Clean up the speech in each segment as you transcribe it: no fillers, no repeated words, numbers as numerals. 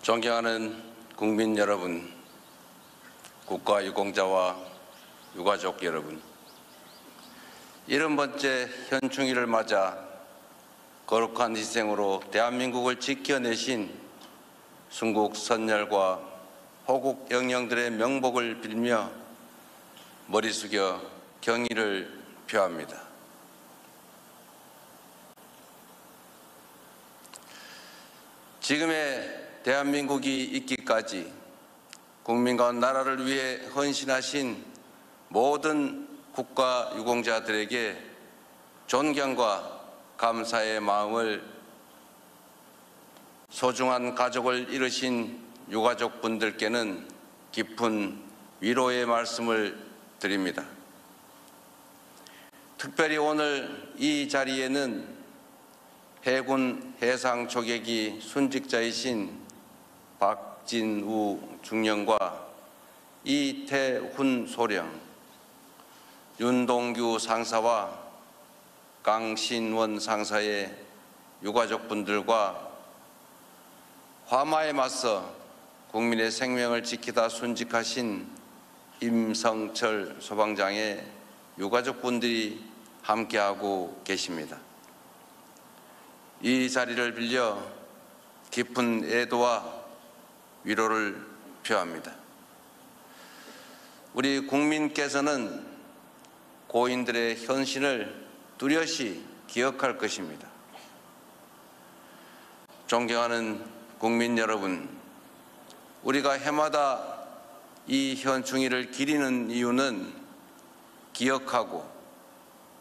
존경하는 국민 여러분, 국가유공자와 유가족 여러분, 70번째 현충일을 맞아 거룩한 희생으로 대한민국을 지켜내신 순국 선열과 호국 영령들의 명복을 빌며 머리 숙여 경의를 표합니다. 지금의 대한민국이 있기까지 국민과 나라를 위해 헌신하신 모든 국가유공자들에게 존경과 감사의 마음을, 소중한 가족을 잃으신 유가족분들께는 깊은 위로의 말씀을 드립니다. 특별히 오늘 이 자리에는 해군 해상 조객이 순직자이신 박진우 중령과 이태훈 소령, 윤동규 상사와 강신원 상사의 유가족분들과 화마에 맞서 국민의 생명을 지키다 순직하신 임성철 소방장의 유가족분들이 함께하고 계십니다. 이 자리를 빌려 깊은 애도와 위로를 표합니다. 우리 국민께서는 고인들의 헌신을 뚜렷이 기억할 것입니다. 존경하는 국민 여러분, 우리가 해마다 이 현충일을 기리는 이유는 기억하고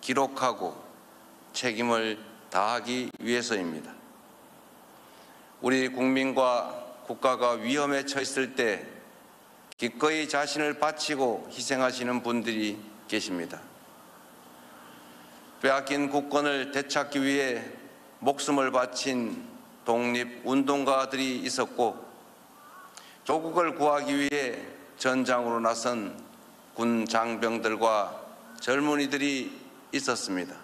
기록하고 책임을 다하기 위해서입니다. 우리 국민과 국가가 위험에 처했을 때 기꺼이 자신을 바치고 희생하시는 분들이 계십니다. 빼앗긴 국권을 되찾기 위해 목숨을 바친 독립운동가들이 있었고, 조국을 구하기 위해 전장으로 나선 군 장병들과 젊은이들이 있었습니다.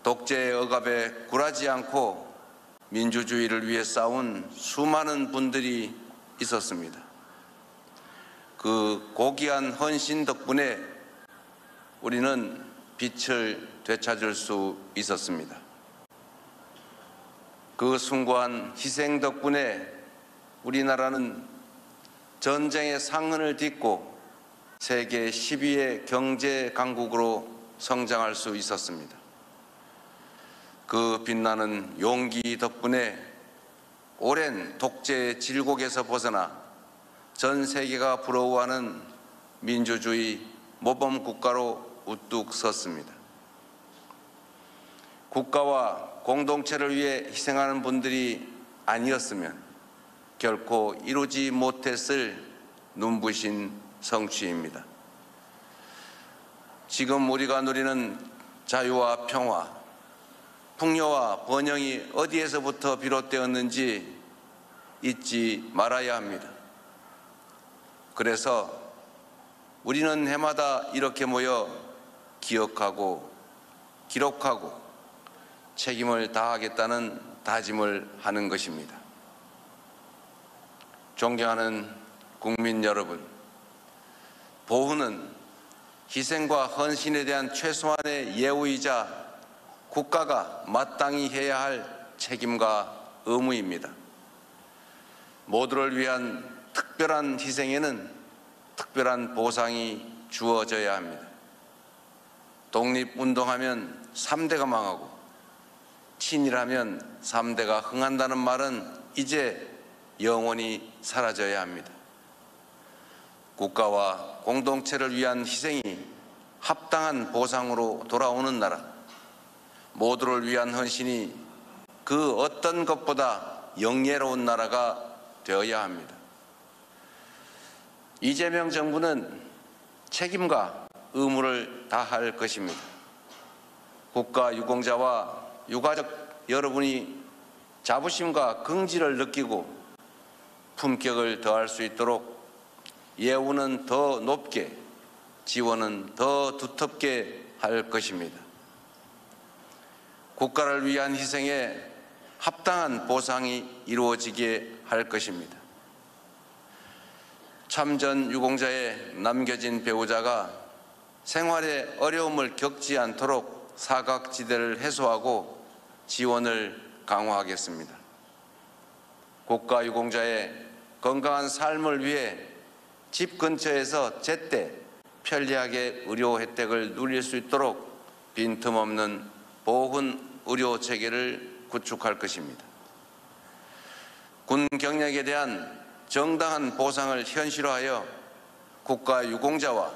독재의 억압에 굴하지 않고 민주주의를 위해 싸운 수많은 분들이 있었습니다. 그 고귀한 헌신 덕분에 우리는 빛을 되찾을 수 있었습니다. 그 숭고한 희생 덕분에 우리나라는 전쟁의 상흔을 딛고 세계 10위의 경제 강국으로 성장할 수 있었습니다. 그 빛나는 용기 덕분에 오랜 독재의 질곡에서 벗어나 전 세계가 부러워하는 민주주의 모범 국가로 우뚝 섰습니다. 국가와 공동체를 위해 희생하는 분들이 아니었으면 결코 이루지 못했을 눈부신 성취입니다. 지금 우리가 누리는 자유와 평화, 풍요와 번영이 어디에서부터 비롯되었는지 잊지 말아야 합니다. 그래서 우리는 해마다 이렇게 모여 기억하고 기록하고 책임을 다하겠다는 다짐을 하는 것입니다. 존경하는 국민 여러분, 보훈은 희생과 헌신에 대한 최소한의 예우이자 국가가 마땅히 해야 할 책임과 의무입니다. 모두를 위한 특별한 희생에는 특별한 보상이 주어져야 합니다. 독립운동하면 3대가 망하고 친일하면 3대가 흥한다는 말은 이제 영원히 사라져야 합니다. 국가와 공동체를 위한 희생이 합당한 보상으로 돌아오는 나라, 모두를 위한 헌신이 그 어떤 것보다 영예로운 나라가 되어야 합니다. 이재명 정부는 책임과 의무를 다할 것입니다. 국가유공자와 유가족 여러분이 자부심과 긍지를 느끼고 품격을 더할 수 있도록 예우는 더 높게, 지원은 더 두텁게 할 것입니다. 국가를 위한 희생에 합당한 보상이 이루어지게 할 것입니다. 참전 유공자의 남겨진 배우자가 생활에 어려움을 겪지 않도록 사각지대를 해소하고 지원을 강화하겠습니다. 국가 유공자의 건강한 삶을 위해 집 근처에서 제때 편리하게 의료 혜택을 누릴 수 있도록 빈틈없는 보훈 의료 체계를 구축할 것입니다. 군 경력에 대한 정당한 보상을 현실화하여 국가 유공자와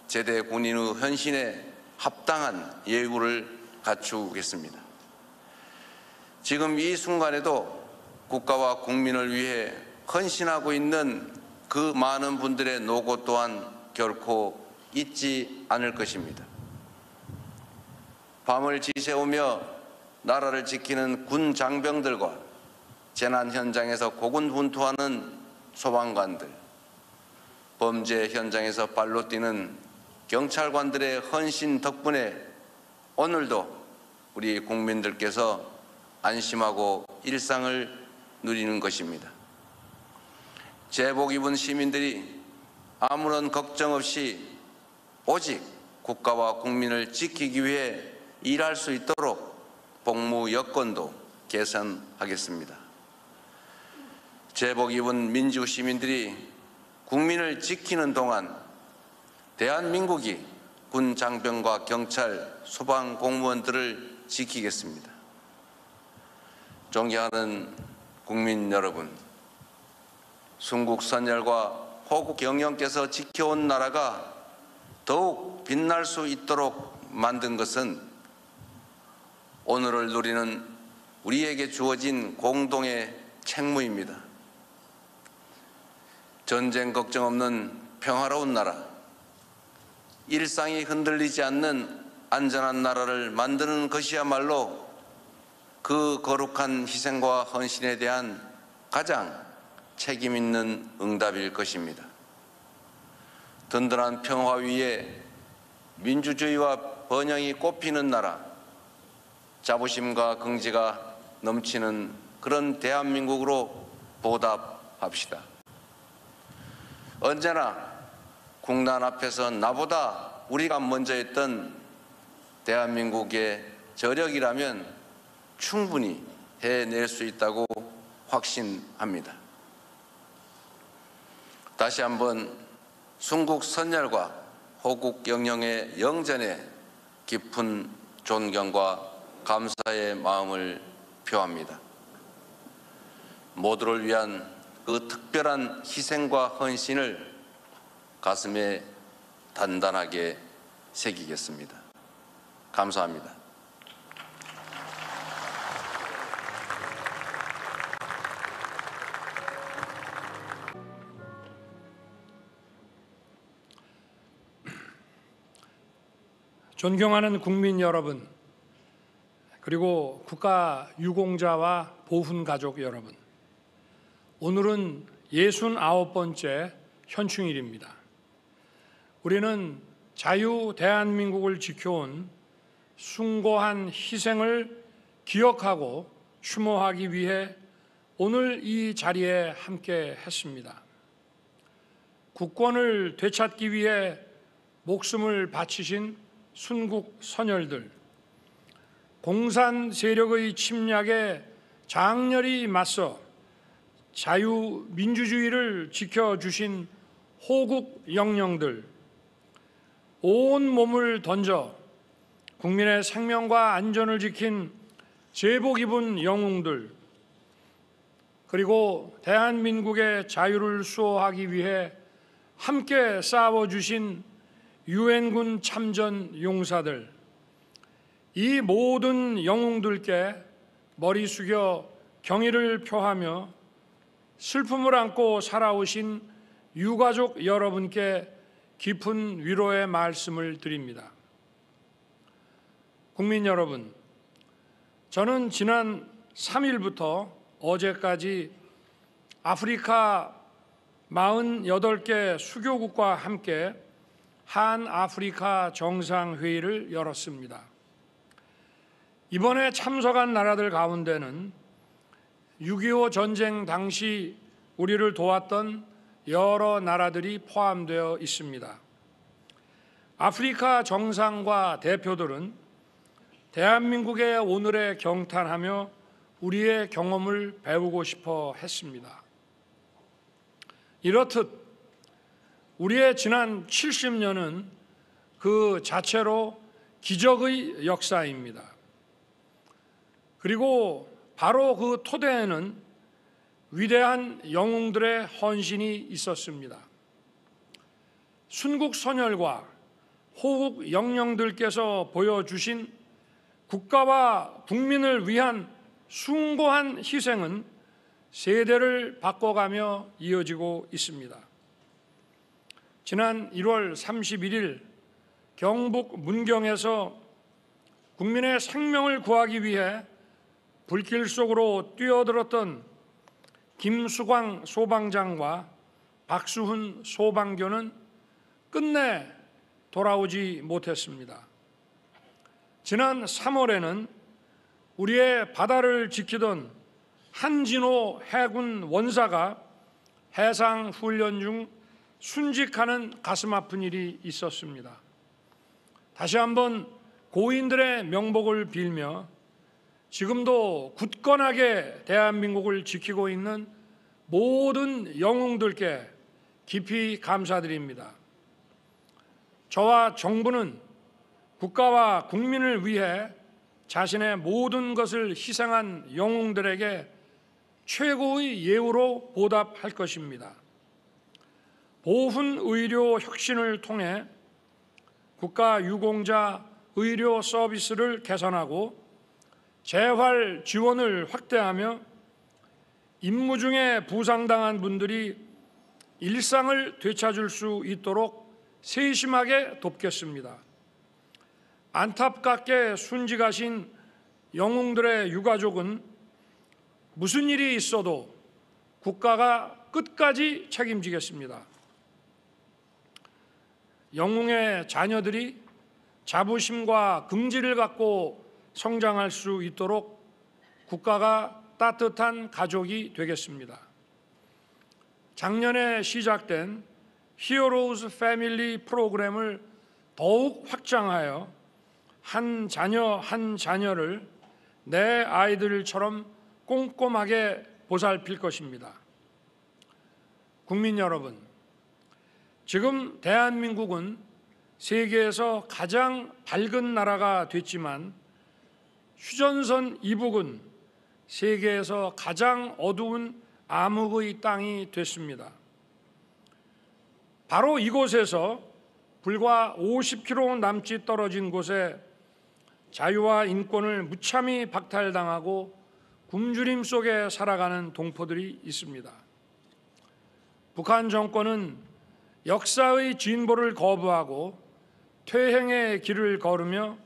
제대 군인의 헌신에 합당한 예우를 갖추겠습니다. 지금 이 순간에도 국가와 국민을 위해 헌신하고 있는 그 많은 분들의 노고 또한 결코 잊지 않을 것입니다. 밤을 지새우며 나라를 지키는 군 장병들과 재난 현장에서 고군분투하는 소방관들, 범죄 현장에서 발로 뛰는 경찰관들의 헌신 덕분에 오늘도 우리 국민들께서 안심하고 일상을 누리는 것입니다. 제복 입은 시민들이 아무런 걱정 없이 오직 국가와 국민을 지키기 위해 일할 수 있도록 복무 여건도 개선하겠습니다. 제복 입은 민주 시민들이 국민을 지키는 동안 대한민국이 군 장병과 경찰, 소방 공무원들을 지키겠습니다. 존경하는 국민 여러분, 순국 선열과 호국 영령께서 지켜온 나라가 더욱 빛날 수 있도록 만든 것은 오늘을 누리는 우리에게 주어진 공동의 책무입니다. 전쟁 걱정 없는 평화로운 나라, 일상이 흔들리지 않는 안전한 나라를 만드는 것이야말로 그 거룩한 희생과 헌신에 대한 가장 책임 있는 응답일 것입니다. 든든한 평화 위에 민주주의와 번영이 꽃피는 나라, 자부심과 긍지가 넘치는 그런 대한민국으로 보답합시다. 언제나 국난 앞에서 나보다 우리가 먼저 했던 대한민국의 저력이라면 충분히 해낼 수 있다고 확신합니다. 다시 한번 순국 선열과 호국 영령의 영전에 깊은 존경과 감사의 마음을 표합니다. 모두를 위한 그 특별한 희생과 헌신을 가슴에 단단하게 새기겠습니다. 감사합니다. 존경하는 국민 여러분, 그리고 국가 유공자와 보훈 가족 여러분, 오늘은 69번째 현충일입니다. 우리는 자유 대한민국을 지켜온 숭고한 희생을 기억하고 추모하기 위해 오늘 이 자리에 함께 했습니다. 국권을 되찾기 위해 목숨을 바치신 순국 선열들, 공산 세력의 침략에 장렬히 맞서 자유민주주의를 지켜주신 호국 영령들, 온 몸을 던져 국민의 생명과 안전을 지킨 제복 입은 영웅들, 그리고 대한민국의 자유를 수호하기 위해 함께 싸워주신 유엔군 참전 용사들, 이 모든 영웅들께 머리 숙여 경의를 표하며 슬픔을 안고 살아오신 유가족 여러분께 깊은 위로의 말씀을 드립니다. 국민 여러분, 저는 지난 3일부터 어제까지 아프리카 48개 수교국과 함께 한아프리카 정상회의를 열었습니다. 이번에 참석한 나라들 가운데는 6.25 전쟁 당시 우리를 도왔던 여러 나라들이 포함되어 있습니다. 아프리카 정상과 대표들은 대한민국의 오늘에 경탄하며 우리의 경험을 배우고 싶어 했습니다. 이렇듯 우리의 지난 70년은 그 자체로 기적의 역사입니다. 그리고 바로 그 토대에는 위대한 영웅들의 헌신이 있었습니다. 순국선열과 호국 영령들께서 보여주신 국가와 국민을 위한 숭고한 희생은 세대를 바꿔가며 이어지고 있습니다. 지난 1월 31일 경북 문경에서 국민의 생명을 구하기 위해 불길 속으로 뛰어들었던 김수광 소방장과 박수훈 소방교는 끝내 돌아오지 못했습니다. 지난 3월에는 우리의 바다를 지키던 한진호 해군 원사가 해상 훈련 중 순직하는 가슴 아픈 일이 있었습니다. 다시 한번 고인들의 명복을 빌며 지금도 굳건하게 대한민국을 지키고 있는 모든 영웅들께 깊이 감사드립니다. 저와 정부는 국가와 국민을 위해 자신의 모든 것을 희생한 영웅들에게 최고의 예우로 보답할 것입니다. 보훈의료 혁신을 통해 국가유공자 의료 서비스를 개선하고 재활 지원을 확대하며 임무 중에 부상당한 분들이 일상을 되찾을 수 있도록 세심하게 돕겠습니다. 안타깝게 순직하신 영웅들의 유가족은 무슨 일이 있어도 국가가 끝까지 책임지겠습니다. 영웅의 자녀들이 자부심과 긍지를 갖고 성장할 수 있도록 국가가 따뜻한 가족이 되겠습니다. 작년에 시작된 히어로즈 패밀리 프로그램을 더욱 확장하여 한 자녀 한 자녀를 내 아이들처럼 꼼꼼하게 보살필 것입니다. 국민 여러분, 지금 대한민국은 세계에서 가장 밝은 나라가 됐지만 휴전선 이북은 세계에서 가장 어두운 암흑의 땅이 됐습니다. 바로 이곳에서 불과 50km 남짓 떨어진 곳에 자유와 인권을 무참히 박탈당하고 굶주림 속에 살아가는 동포들이 있습니다. 북한 정권은 역사의 진보를 거부하고 퇴행의 길을 걸으며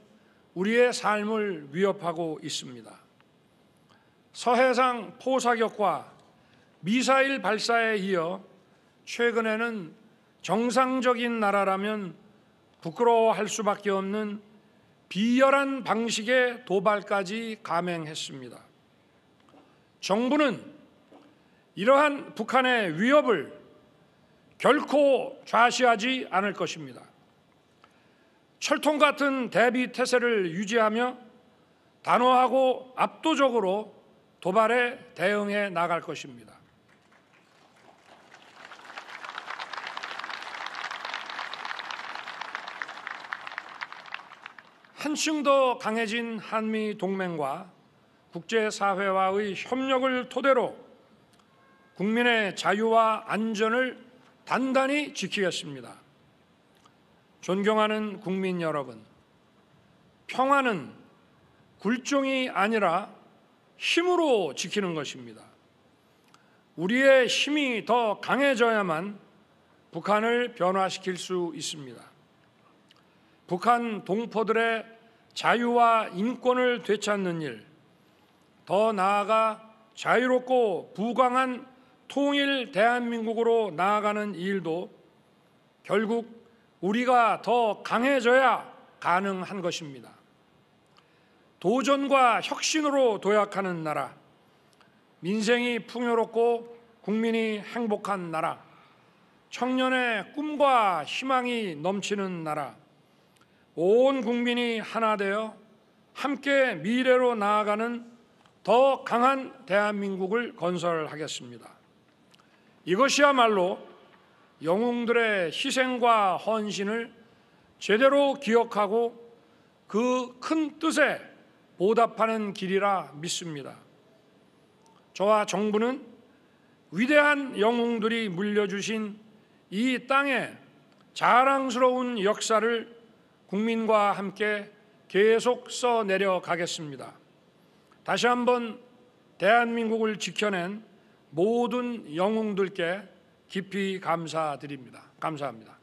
우리의 삶을 위협하고 있습니다. 서해상 포사격과 미사일 발사에 이어 최근에는 정상적인 나라라면 부끄러워할 수밖에 없는 비열한 방식의 도발까지 감행했습니다. 정부는 이러한 북한의 위협을 결코 좌시하지 않을 것입니다. 철통 같은 대비 태세를 유지하며 단호하고 압도적으로 도발에 대응해 나갈 것입니다. 한층 더 강해진 한미 동맹과 국제사회와의 협력을 토대로 국민의 자유와 안전을 단단히 지키겠습니다. 존경하는 국민 여러분, 평화는 굴종이 아니라 힘으로 지키는 것입니다. 우리의 힘이 더 강해져야만 북한을 변화시킬 수 있습니다. 북한 동포들의 자유와 인권을 되찾는 일, 더 나아가 자유롭고 부강한 통일 대한민국으로 나아가는 일도 결국 우리가 더 강해져야 가능한 것입니다. 도전과 혁신으로 도약하는 나라, 민생이 풍요롭고 국민이 행복한 나라, 청년의 꿈과 희망이 넘치는 나라, 온 국민이 하나 되어 함께 미래로 나아가는 더 강한 대한민국을 건설하겠습니다. 이것이야말로 영웅들의 희생과 헌신을 제대로 기억하고 그 큰 뜻에 보답하는 길이라 믿습니다. 저와 정부는 위대한 영웅들이 물려주신 이 땅의 자랑스러운 역사를 국민과 함께 계속 써내려 가겠습니다. 다시 한번 대한민국을 지켜낸 모든 영웅들께 깊이 감사드립니다. 감사합니다.